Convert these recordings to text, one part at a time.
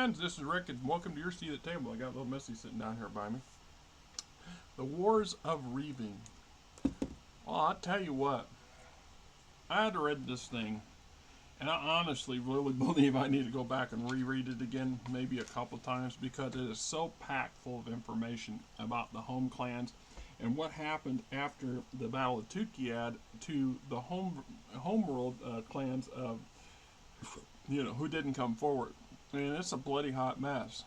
friends, this is Rick, and welcome to your seat at the table. I got little Missy sitting down here by me. The Wars of Reaving. Well, I'll tell you what. I had read this thing, and I honestly really believe I need to go back and reread it again, maybe a couple times, because it is so packed full of information about the home clans and what happened after the Battle of Tukiad to the homeworld clans of, who didn't come forward. I mean, it's a bloody hot mess,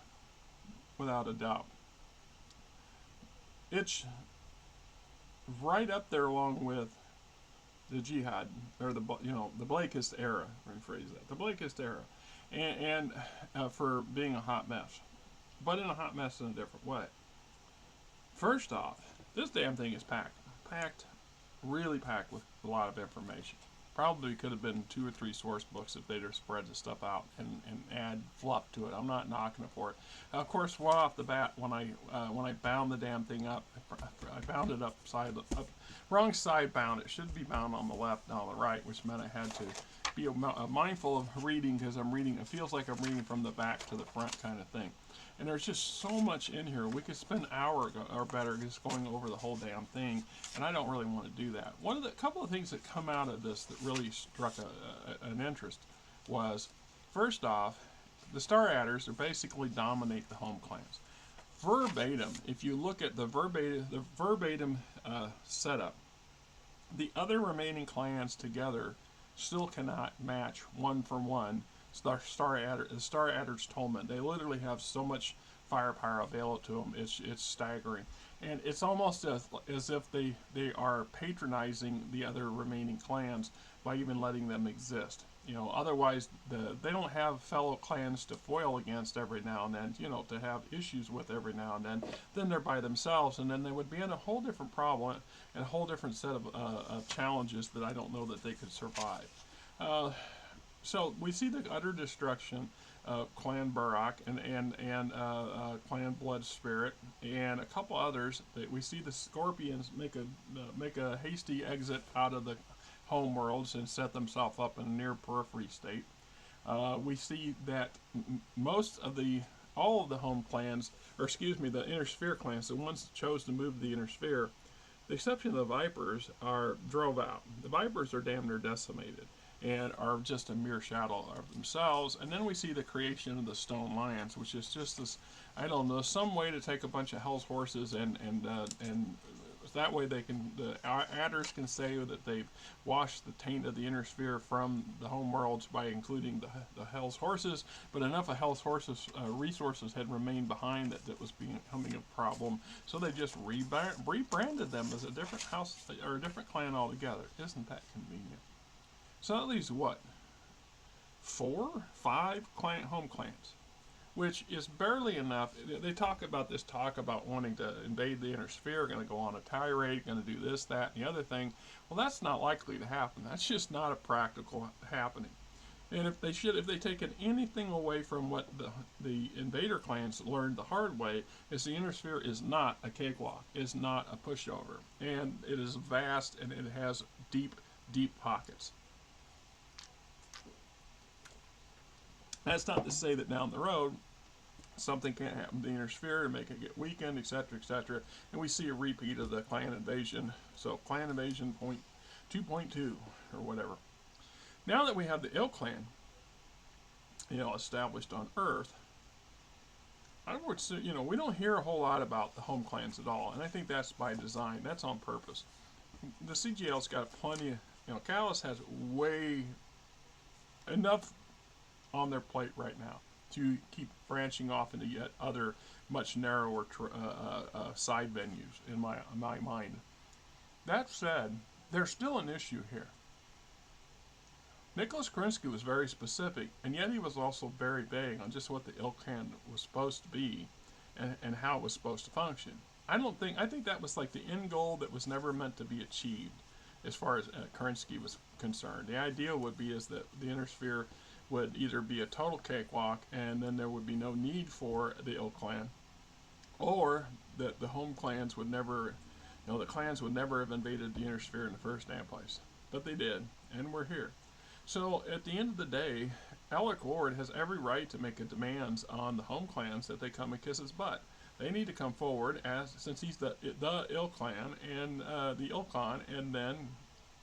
without a doubt. It's right up there along with the jihad, or the Blakist era. Rephrase that: the Blakist era, and for being a hot mess, but in a hot mess in a different way. First off, this damn thing is packed, really packed with a lot of information. Probably could have been 2 or 3 source books if they'd have spread the stuff out and add fluff to it. I'm not knocking it for it. Of course, right off the bat, when I bound the damn thing up, I bound it wrong side bound. It should be bound on the left, not on the right, which meant I had to be mindful of reading, because I'm reading. It feels like I'm reading from the back to the front kind of thing. And there's just so much in here. We could spend an hour or better just going over the whole damn thing, and I don't really want to do that. Couple of things that come out of this that really struck an interest was, first off, the Star Adders are basically dominate the home clans. Verbatim, if you look at the verbatim setup, the other remaining clans together still cannot match one for one the Star Adder's Tolman. They literally have so much firepower available to them. It's staggering, and it's almost as if they are patronizing the other remaining clans by even letting them exist. Otherwise they don't have fellow clans to foil against every now and then. To have issues with every now and then. Then they're by themselves, and then they would be in a whole different problem and a whole different set of challenges that I don't know that they could survive. So we see the utter destruction of Clan Burrock and Clan Blood Spirit and a couple others. We see the Scorpions make a hasty exit out of the home worlds and set themselves up in a near periphery state. We see that all of the home clans, or excuse me, the Inner Sphere clans, the ones that chose to move to the Inner Sphere, the exception of the Vipers, are drove out. The Vipers are damn near decimated and are just a mere shadow of themselves. And then we see the creation of the Stone Lions, which is just this, I don't know, some way to take a bunch of Hell's Horses and that way the Adders can say that they've washed the taint of the Inner Sphere from the home worlds by including the Hell's Horses, but enough of Hell's Horses resources had remained behind that was becoming a problem, so they just rebranded them as a different house or a different clan altogether. Isn't that convenient? So that leaves what? 4, 5 home clans, which is barely enough. They talk about wanting to invade the Inner Sphere, going to go on a tirade, going to do this, that, and the other thing. Well, that's not likely to happen. That's just not a practical happening. And if they taken anything away from what the invader clans learned the hard way, is the Inner Sphere is not a cakewalk, is not a pushover, and it is vast and it has deep, deep pockets. That's not to say that down the road something can't happen to the Inner Sphere and make it get weakened, etc., etc. And we see a repeat of the clan invasion. So Clan Invasion 2.2 or whatever. Now that we have the Ilk clan, established on Earth, we don't hear a whole lot about the home clans at all, and I think that's by design. That's on purpose. The CGL's got plenty of, Callus has enough on their plate right now to keep branching off into yet other much narrower side venues in my mind. That said, there's still an issue here. Nicholas Kerensky was very specific, and yet he was also very vague on just what the Ilk clan was supposed to be and how it was supposed to function. I think that was like the end goal that was never meant to be achieved as far as Kerensky was concerned. The idea would be is that the Inner Sphere would either be a total cakewalk and then there would be no need for the Ilk clan, or that the home clans would never, the clans would never have invaded the Inner Sphere in the first damn place. But they did, and we're here. So at the end of the day, Alec Ward has every right to make a demands on the home clans that they come and kiss his butt. They need to come forward as since he's the ill clan and the ill con, and then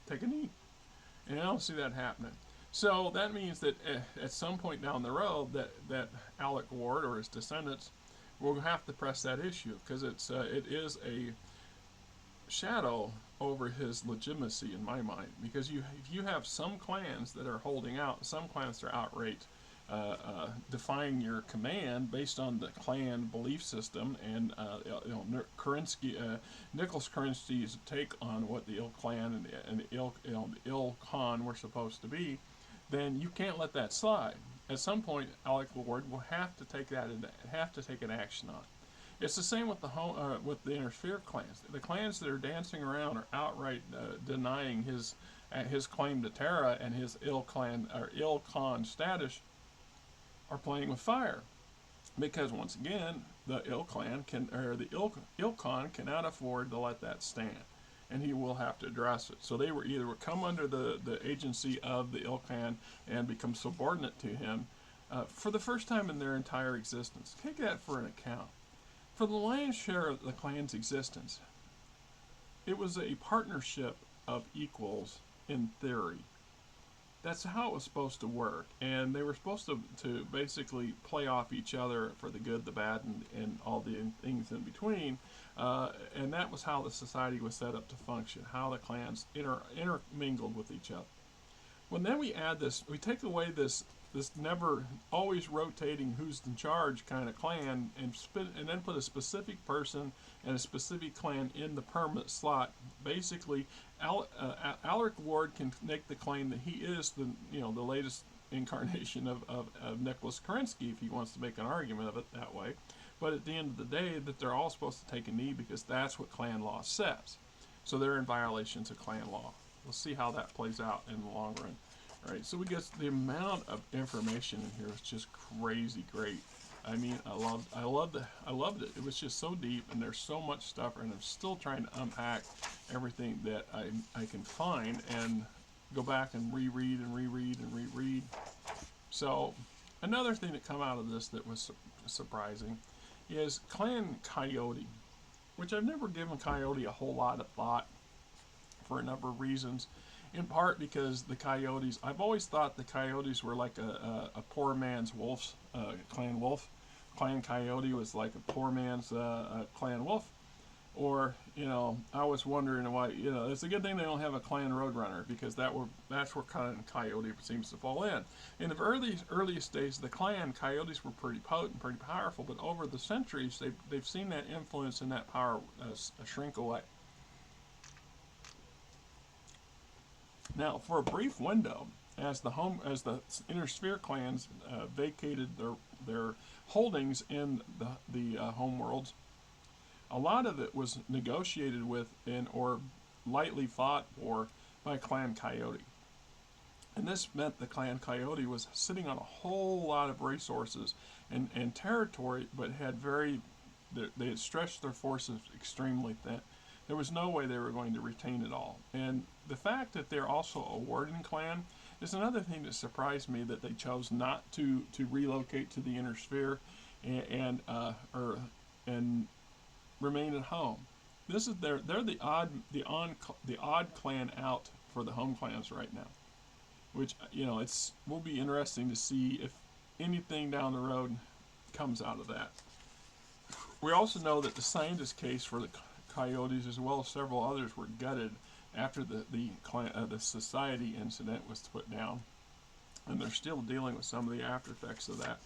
take a knee. And I don't see that happening. So that means that at some point down the road, that Alec Ward or his descendants will have to press that issue because it is a shadow over his legitimacy in my mind. Because if you have some clans that are holding out, some clans that are outright defying your command based on the clan belief system, and Kerensky, Nicholas Kerensky's take on what the ill clan and the ill Khan were supposed to be, then you can't let that slide. At some point, Alec Ward will have to take an action on. It's the same with the intersphere clans. The clans that are dancing around are outright denying his claim to Terra and his ill clan or ill Khan status, are playing with fire, because once again the ill clan ill Khan cannot afford to let that stand, and he will have to address it. So they were either come under the agency of the ill clan and become subordinate to him for the first time in their entire existence. Take that for an account. For the lion's share of the clan's existence, it was a partnership of equals in theory. That's how it was supposed to work, and they were supposed to basically play off each other for the good, the bad, and all the things in between, and that was how the society was set up to function, how the clans intermingled with each other. When then we add this, we take away this never always rotating who's in charge kind of clan, and then put a specific person and a specific clan in the permanent slot. Basically, Alec Ward can make the claim that he is the latest incarnation of Nicholas Kerensky, if he wants to make an argument of it that way. But at the end of the day, that they're all supposed to take a knee because that's what clan law says. So they're in violations of clan law. We'll see how that plays out in the long run. All right, so we get the amount of information in here is just crazy great. I mean, I loved it. It was just so deep, and there's so much stuff, and I'm still trying to unpack everything that I can find and go back and reread and reread and reread. So another thing that come out of this that was surprising is Clan Coyote, which I've never given Coyote a whole lot of thought for a number of reasons. In part because the Coyotes, I've always thought the Coyotes were like a poor man's wolf, clan wolf. Clan Coyote was like a poor man's clan wolf. Or, I was wondering why, it's a good thing they don't have a clan roadrunner, because that's where Clan Coyote seems to fall in. In the earliest days of the clan, Coyotes were pretty potent, pretty powerful, but over the centuries, they've seen that influence and that power shrink away. Now, for a brief window, as the intersphere clans vacated their holdings in the homeworlds, a lot of it was negotiated with or lightly fought for by Clan Coyote. And this meant the Clan Coyote was sitting on a whole lot of resources and territory, but they had stretched their forces extremely thin. There was no way they were going to retain it all. And the fact that they're also a warden clan is another thing that surprised me, that they chose not to relocate to the inner sphere and remain at home. They're the odd clan out for the home clans right now, which will be interesting to see if anything down the road comes out of that. We also know that the scientist case for the Coyotes, as well as several others, were gutted after the society incident was put down, and they're still dealing with some of the after effects of that.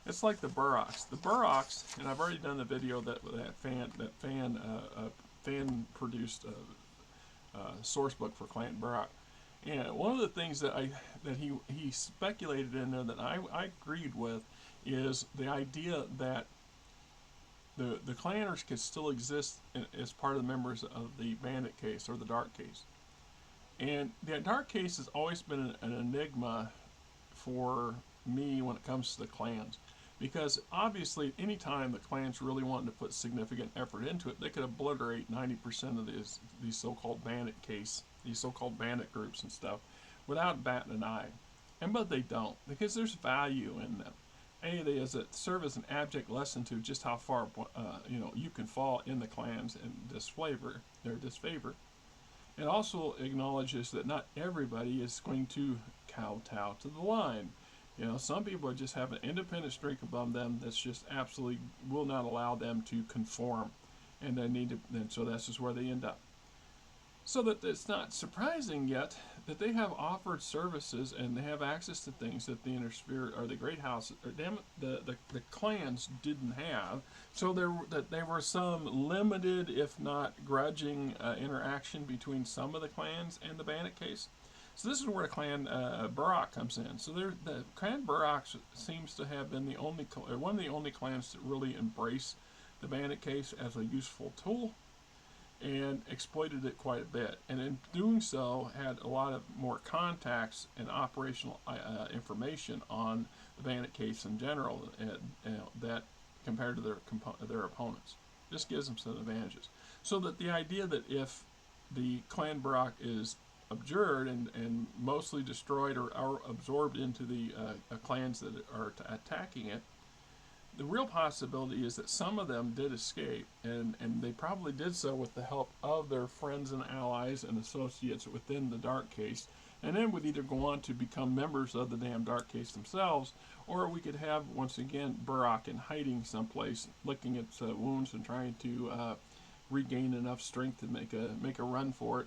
It's like the Burrocks. The Burrocks, and I've already done the video that fan produced source book for Clan Burrock. And one of the things that he speculated in there that I agreed with is the idea that the clanners could still exist as part of the members of the bandit case or the dark case. And the dark case has always been an enigma for me when it comes to the clans, because obviously anytime the clans really wanted to put significant effort into it, they could obliterate 90% of these so-called bandit groups and stuff without batting an eye. but they don't, because there's value in them. They serve as an abject lesson to just how far you can fall in the clans in disfavor. It also acknowledges that not everybody is going to kowtow to the line. Some people just have an independent streak above them that's just absolutely will not allow them to conform, and they need to. And so that's just where they end up. So that it's not surprising yet that they have offered services and they have access to things that the Inner Sphere or the Great House, or the clans didn't have. So there were some limited, if not grudging, interaction between some of the clans and the Bandit case. So this is where Clan Barak comes in. So the Clan Barak seems to have been one of the only clans to really embrace the Bandit case as a useful tool, and exploited it quite a bit, and in doing so had a lot of more contacts and operational information on the Bandit case in general, that compared to their opponents. This gives them some advantages. So that the idea that if the Clan Barak is abjured and mostly destroyed or absorbed into the clans that are attacking it, the real possibility is that some of them did escape, and they probably did so with the help of their friends and allies and associates within the Dark Case, and then would either go on to become members of the damn Dark Case themselves, or we could have, once again, Barak in hiding someplace, licking its wounds and trying to regain enough strength to make a run for it,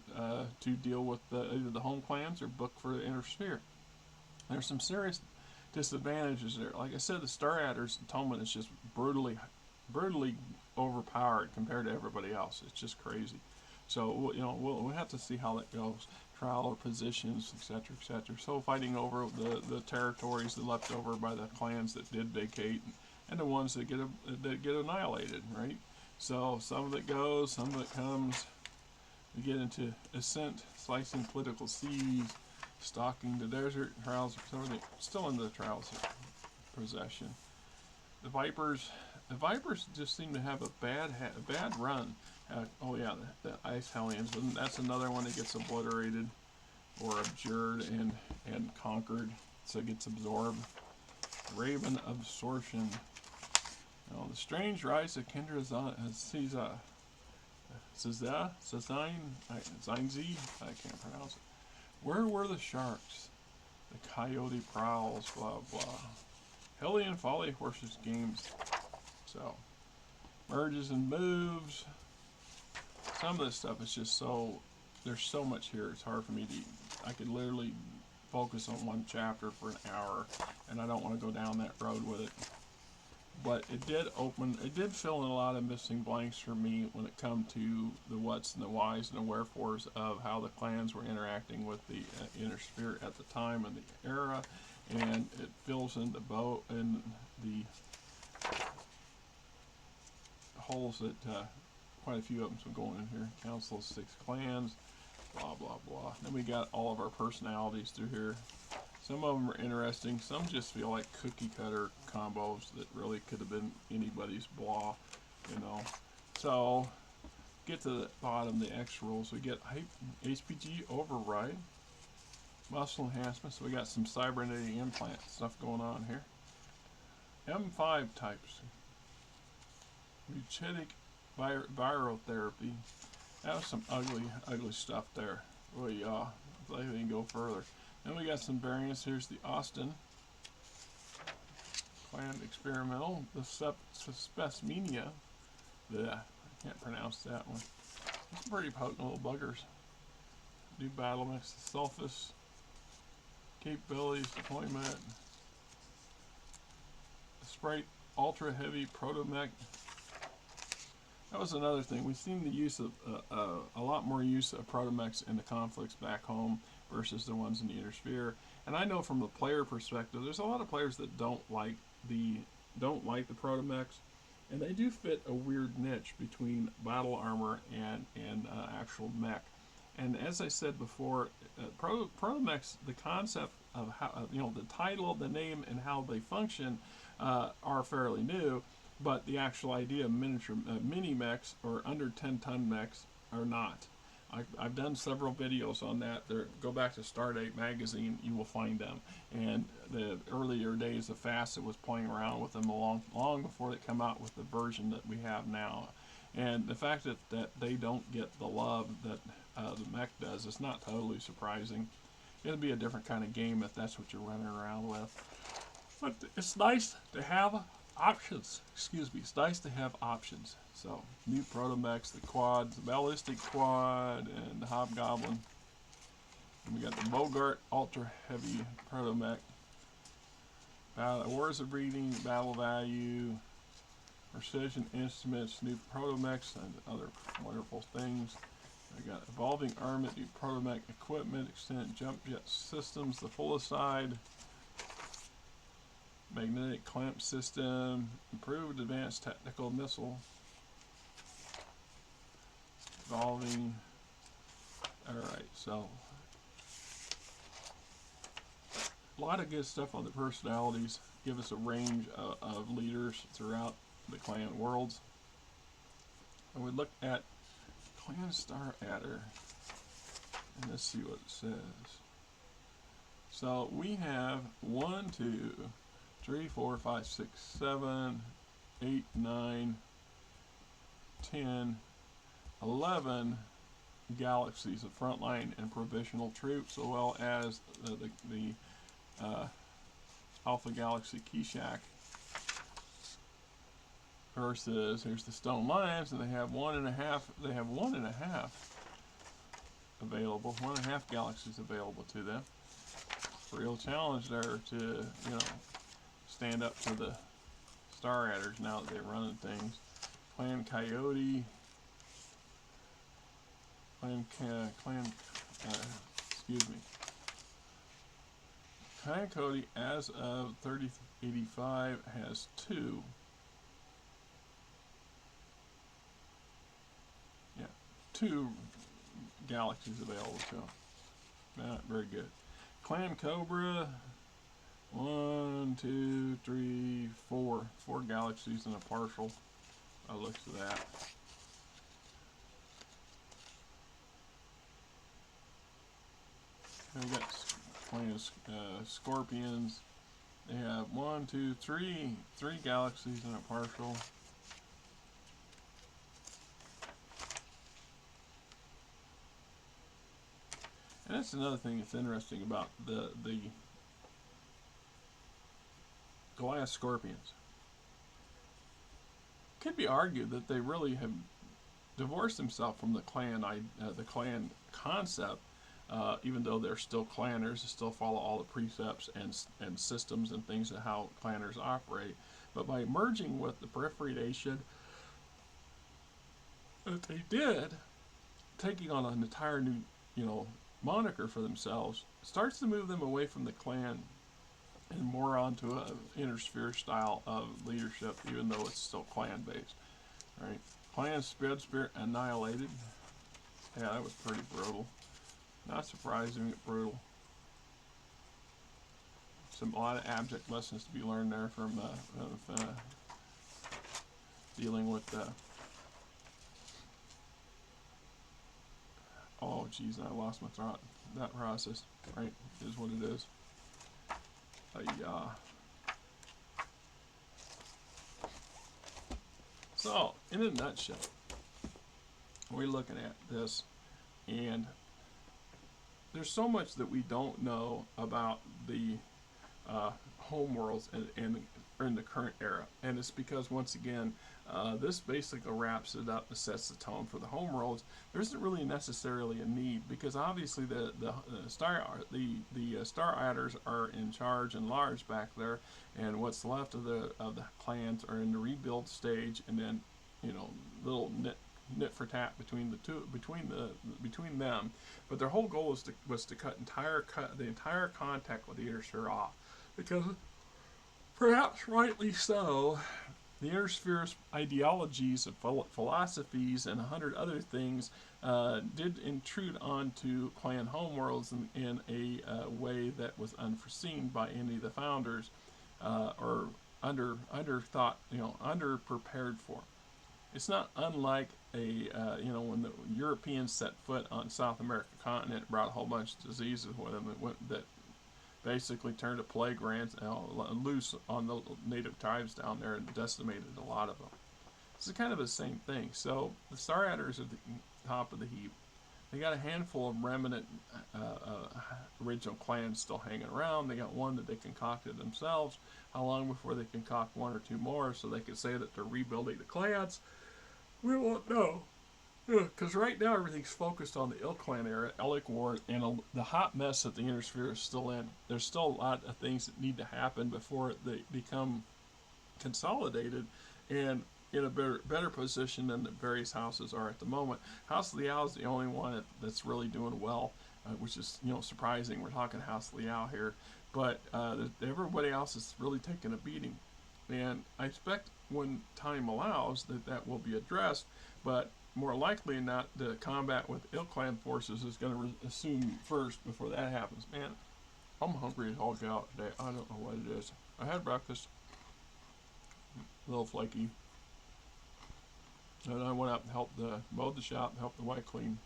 to deal with either the home clans or book for the Inner Sphere. There's some serious disadvantages there. Like I said, the Star Adder's atonement is just brutally overpowered compared to everybody else. It's just crazy. So we'll have to see how that goes. Trial or positions, etc., etc. So fighting over the territories that left over by the clans that did vacate, and the ones that get annihilated, right? So some of it goes, some of it comes. We get into ascent, slicing political seas, stalking the desert, trials, still in the trials of possession. The Vipers just seem to have a bad run. The Ice Hellions, and that's another one that gets obliterated or abjured and conquered, so it gets absorbed. Raven Absorption. The Strange Rise of Kendra Zeinzi, I can't pronounce it. Where were the sharks? The Coyote Prowls, blah blah. Hellion Folly Horses Games. So, merges and moves. Some of this stuff is just there's so much here, it's hard for me I could literally focus on one chapter for an hour, and I don't want to go down that road with it. But it did fill in a lot of missing blanks for me when it come to the whats and the whys and the wherefores of how the clans were interacting with the Inner Sphere at the time and the era, and it fills in the holes that quite a few of them going in here. Council of 6 clans, blah blah blah. Then we got all of our personalities through here. Some of them are interesting. Some just feel like cookie cutter combos that really could have been anybody's blah, So, get to the bottom, the X rules. We get HPG override, muscle enhancement. So we got some cybernetic implant stuff going on here. M5 types, Muchetic virotherapy. That was some ugly stuff there. We can go further. Then we got some variants. Here's the Austin Clan Experimental, the Spesmenia. I can't pronounce that one. It's pretty potent little buggers. New battle mix, the Sulfus, capabilities, deployment, Sprite Ultra Heavy Protomech. That was another thing. We've seen the use of a lot more use of protomechs in the conflicts back home versus the ones in the Inner Sphere. And I know from the player perspective, there's a lot of players that don't like the protomechs, and they do fit a weird niche between battle armor and actual mech. And as I said before, protomechs, the concept of how the title, the name, and how they function are fairly new. But the actual idea of mini mechs or under 10-ton mechs are not. I've done several videos on that. Go back to Stardate magazine, you will find them. And the earlier days of Facet was playing around with them long before they come out with the version that we have now. And the fact that they don't get the love that the mech does is not totally surprising. It'll be a different kind of game if that's what you're running around with. But it's nice to have options. Excuse me. It's nice to have options. So, new protomechs, the quad, the ballistic quad, and the hobgoblin. And we got the Bogart ultra heavy protomech. Wars of Reaving, battle value, precision instruments, new protomechs, and other wonderful things. We got evolving armament, new protomech equipment, extended jump jet systems, the Full-Aside, magnetic clamp system, improved advanced tactical missile, evolving. Alright, so a lot of good stuff on the personalities. Give us a range of leaders throughout the clan worlds. And we look at Clan Star Adder, and let's see what it says. So we have 1, 2, 3, 4, 5, 6, 7, 8, 9, 10, 11 galaxies of frontline and provisional troops, as well as the Alpha Galaxy Keshak. Versus here's the Stone Lions, and they have 1.5. They have 1.5 available. 1.5 galaxies available to them. Real challenge there to stand up to the Star Adders now that they're running things. Clan Coyote. Excuse me. Clan Coyote, as of 3085, has 2. Yeah, 2 galaxies available to them. Not very good. Clan Cobra, 1, 2, 3, 4. 4 galaxies and a partial. I looked at that. And we got Clan Scorpions. They have 1, 2, 3 galaxies and a partial. And that's another thing that's interesting about the Glass Scorpions. It could be argued that they really have divorced themselves from the clan concept, even though they're still clanners, they still follow all the precepts and systems and things of how clanners operate. But by merging with the Periphery Nation that they did, taking on an entire new, moniker for themselves, starts to move them away from the clan and more onto a inner sphere style of leadership, even though it's still clan based. Right? Clan Spread Spirit annihilated. Yeah, that was pretty brutal. Not surprising, brutal. A lot of abject lessons to be learned there from dealing with oh geez, I lost my thought. That process, right, is what it is. So, in a nutshell, we're looking at this, and there's so much that we don't know about the home worlds in the current era, and it's because, once again, this basically wraps it up and sets the tone for the home worlds. There isn't really necessarily a need, because obviously the Star Adders are in charge and large back there, and what's left of the clans are in the rebuild stage, and then little nit for tat between them. But their whole goal was to cut the entire contact with the Inner Sphere off, because perhaps rightly so, the Inner Sphere's ideologies and philosophies and 100 other things did intrude onto clan homeworlds in a way that was unforeseen by any of the founders, or underprepared for. It's not unlike when the Europeans set foot on South American continent, it brought a whole bunch of diseases with them that basically turned a plague ran loose on the native tribes down there and decimated a lot of them. It's kind of the same thing. So the Star Adders are the top of the heap. They got a handful of remnant original clans still hanging around. They got one that they concocted themselves. How long before they concoct one or two more so they can say that they're rebuilding the clans? We won't know. Because right now everything's focused on the Ill Clan era, Elik War, and the hot mess that the Inner Sphere is still in. There's still a lot of things that need to happen before they become consolidated and in a better position than the various houses are at the moment. House Liao is the only one that's really doing well, which is surprising. We're talking House Liao here, but everybody else is really taking a beating, and I expect when time allows that will be addressed. But more likely than not, the combat with Ill Clan forces is going to assume first before that happens. Man, I'm hungry as all get out today. I don't know what it is. I had breakfast, a little flaky. And I went out and helped mowed the shop, helped the wife clean.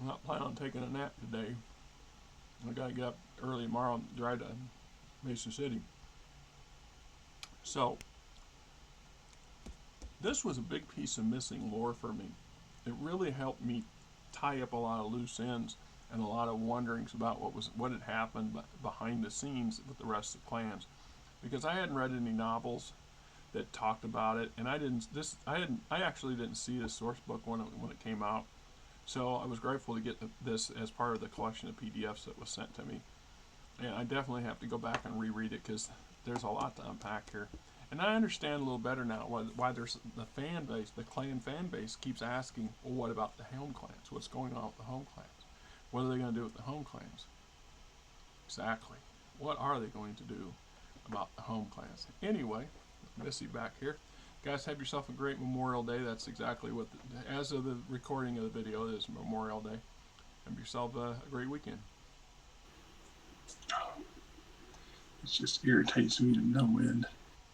I'm not planning on taking a nap today. I gotta get up early tomorrow and drive to Mason City. So, this was a big piece of missing lore for me. It really helped me tie up a lot of loose ends and a lot of wonderings about what had happened behind the scenes with the rest of the clans. Because I hadn't read any novels that talked about it, and I actually didn't see the source book when it came out, so I was grateful to get this as part of the collection of PDFs that was sent to me, and I definitely have to go back and reread it because there's a lot to unpack here, and I understand a little better now why there's the fan base, the clan fan base keeps asking, well, what about the home clans? What's going on with the home clans? What are they going to do with the home clans? Exactly. What are they going to do about the home clans? Anyway, Missy back here. Guys, have yourself a great Memorial Day. That's exactly what, as of the recording of the video, it is Memorial Day. Have yourself a great weekend. It just irritates me to no end.